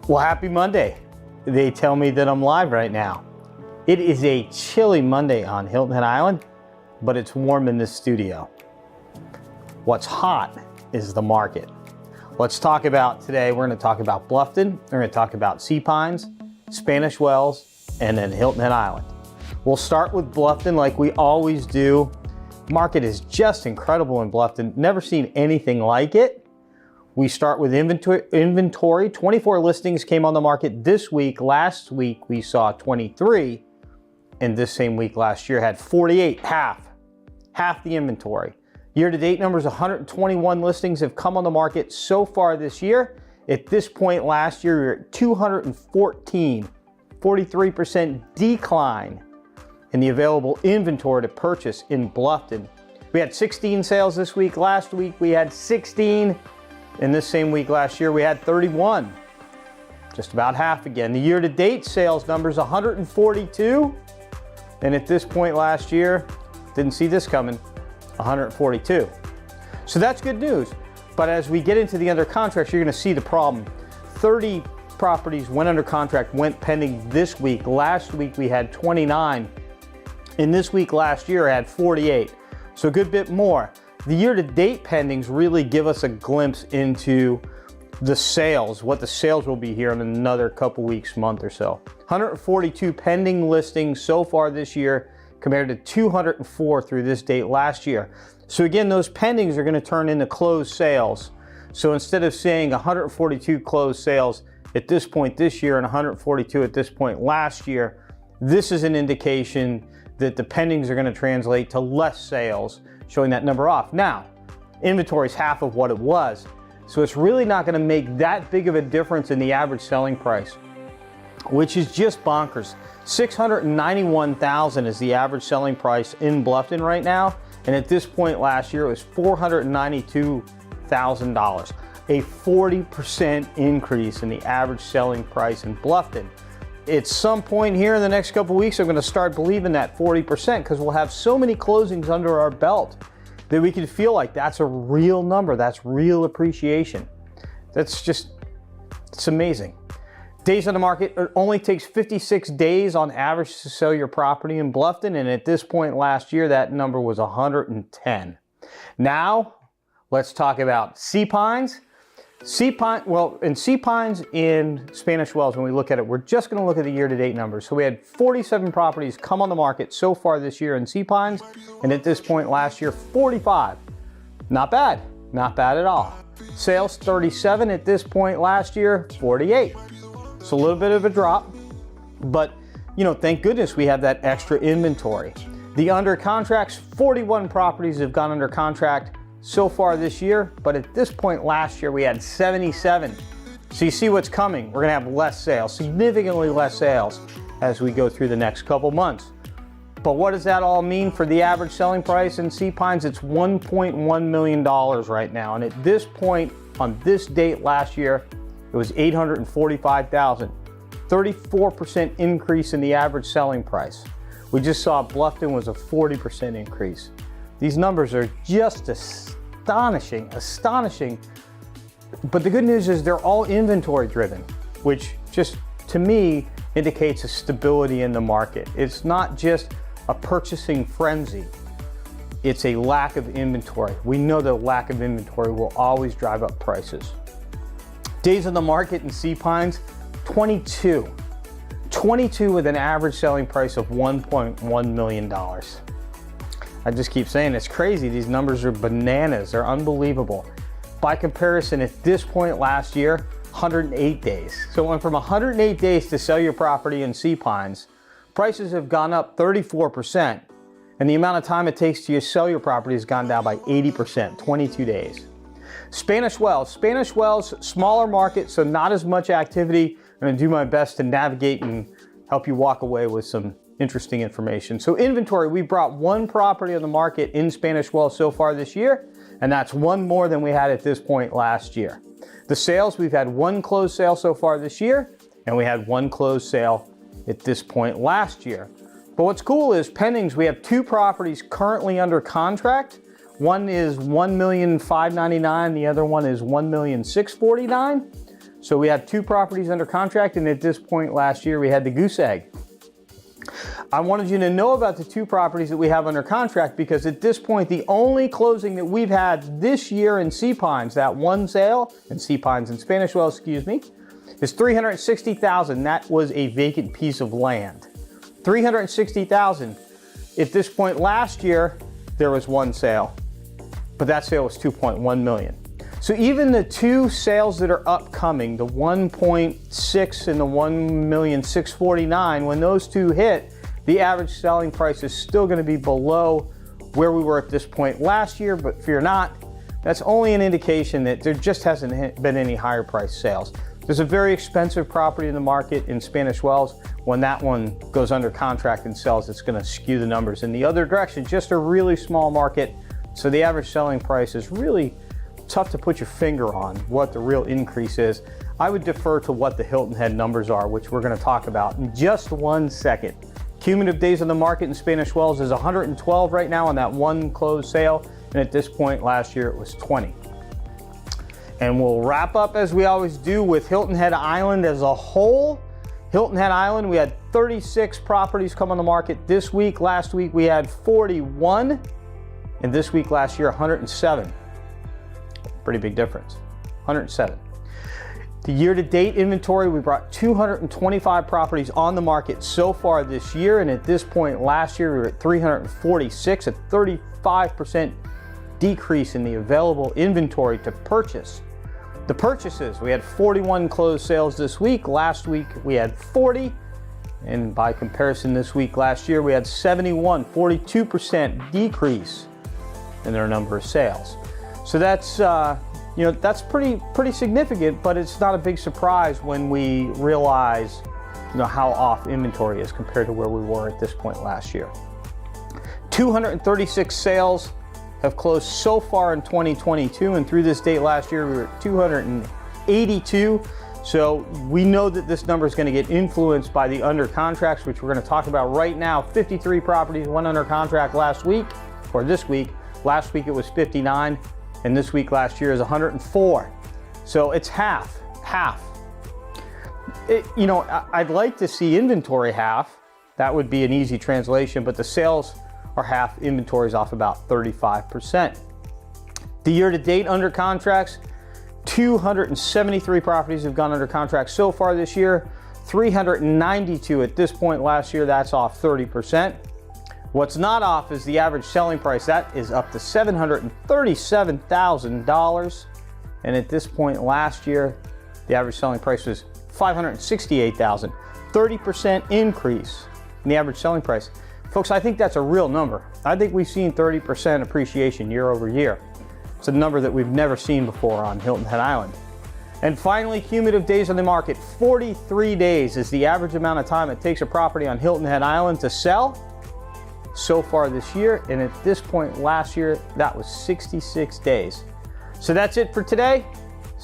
Well, happy Monday. They tell me that I'm live right now. It is a chilly Monday on Hilton Head Island, but it's warm in this studio. What's hot is the market. Let's talk about today, we're going to talk about Bluffton, we're going to talk about Sea Pines, Spanish Wells, and then Hilton Head Island. We'll start with Bluffton like we always do. Market is just incredible in Bluffton. Never seen anything like it. We start with inventory. 24 listings came on the market this week. Last week we saw 23, and this same week last year had 48, half the inventory. Year-to-date numbers, 121 listings have come on the market so far this year. At this point last year, we were at 214, 43% decline in the available inventory to purchase in Bluffton. We had 16 sales this week. Last week we had 16. In this same week last year, we had 31. Just about half again. The year-to-date sales numbers, 142. And at this point last year, didn't see this coming, 142. So that's good news. But as we get into the under contracts, you're going to see the problem. 30 properties went under contract, went pending this week. Last week we had 29. And this week last year I had 48. So a good bit more. The year-to-date pendings really give us a glimpse into the sales, what the sales will be here in another couple weeks, month or so. 142 pending listings so far this year compared to 204 through this date last year. So again, those pendings are going to turn into closed sales. So instead of saying 142 closed sales at this point this year and 142 at this point last year, this is an indication that the pendings are going to translate to less sales, showing that number off. Now, inventory is half of what it was, so it's really not going to make that big of a difference in the average selling price, which is just bonkers. $691,000 is the average selling price in Bluffton right now, and at this point last year it was $492,000, a 40% increase in the average selling price in Bluffton. At some point here in the next couple weeks, I'm going to start believing that 40% because we'll have so many closings under our belt that we can feel like that's a real number. That's real appreciation. It's amazing. Days on the market, it only takes 56 days on average to sell your property in Bluffton. And at this point last year, that number was 110. Now, let's talk about Sea Pines. Sea Pines in Spanish Wells, when we look at it, we're just going to look at the year-to-date numbers. So we had 47 properties come on the market so far this year in Sea Pines, and at this point last year, 45. Not bad. Not bad at all. Sales, 37 at this point last year, 48. So a little bit of a drop, but thank goodness we have that extra inventory. The under contracts, 41 properties have gone under contract so far this year, but at this point last year we had 77. So you see what's coming. We're gonna have less sales, significantly less sales as we go through the next couple months. But what does that all mean for the average selling price in Sea Pines? It's $1.1 million right now. And at this point, on this date last year, it was $845,000. 34% increase in the average selling price. We just saw Bluffton was a 40% increase. These numbers are just astonishing. But the good news is they're all inventory driven, which just to me indicates a stability in the market. It's not just a purchasing frenzy. It's a lack of inventory. We know the lack of inventory will always drive up prices. Days on the market in Sea Pines, 22. 22 with an average selling price of $1.1 million. I just keep saying it's crazy. These numbers are bananas. They're unbelievable. By comparison, at this point last year, 108 days. So it went from 108 days to sell your property in Sea Pines. Prices have gone up 34%, and the amount of time it takes to sell your property has gone down by 80%, 22 days. Spanish Wells, smaller market, so not as much activity. I'm going to do my best to navigate and help you walk away with some interesting information. So inventory, we brought one property on the market in Spanish Wells so far this year, and that's one more than we had at this point last year. The sales, we've had one closed sale so far this year, and we had one closed sale at this point last year. But what's cool is pendings, we have two properties currently under contract. One is $1,599,000, the other one is $1,649,000. So we have 2 properties under contract, and at this point last year we had the goose egg. I wanted you to know about the 2 properties that we have under contract because at this point the only closing that we've had this year in Sea Pines, that one sale in Sea Pines and Spanish Wells, excuse me, is $360,000. That was a vacant piece of land. $360,000. At this point last year there was 1 sale, but that sale was $2.1 million. So even the 2 sales that are upcoming, the 1.6 and the 1,649,000, when those 2 hit, the average selling price is still going to be below where we were at this point last year, but fear not, that's only an indication that there just hasn't been any higher price sales. There's a very expensive property in the market in Spanish Wells. When that one goes under contract and sells, it's going to skew the numbers in the other direction. Just a really small market, so the average selling price is really tough to put your finger on what the real increase is. I would defer to what the Hilton Head numbers are, which we're going to talk about in just 1 second. Cumulative days on the market in Spanish Wells is 112 right now on that 1 closed sale, and at this point last year it was 20. And we'll wrap up as we always do with Hilton Head Island as a whole. Hilton Head Island, we had 36 properties come on the market this week. Last week we had 41, and this week last year 107. Pretty big difference, 107. The year-to-date inventory, we brought 225 properties on the market so far this year, and at this point last year we were at 346, a 35% decrease in the available inventory to purchase. The purchases, we had 41 closed sales this week. Last week we had 40, and by comparison this week last year we had 71, 42% decrease in their number of sales. So that's that's pretty significant, but it's not a big surprise when we realize how off inventory is compared to where we were at this point last year. 236 sales have closed so far in 2022, and through this date last year we were at 282. So we know that this number is going to get influenced by the under contracts, which we're going to talk about right now. 53 properties went under contract last week, or this week. Last week it was 59. And this week last year is 104. So it's half. I'd like to see inventory half. That would be an easy translation, but the sales are half, inventory is off about 35%. The year-to-date under contracts, 273 properties have gone under contract so far this year, 392 at this point last year, that's off 30%. What's not off is the average selling price. That is up to $737,000. And at this point last year, the average selling price was $568,000. 30% increase in the average selling price. Folks, I think that's a real number. I think we've seen 30% appreciation year over year. It's a number that we've never seen before on Hilton Head Island. And finally, cumulative days on the market. 43 days is the average amount of time it takes a property on Hilton Head Island to sell so far this year, and at this point last year that was 66 days. So that's it for today.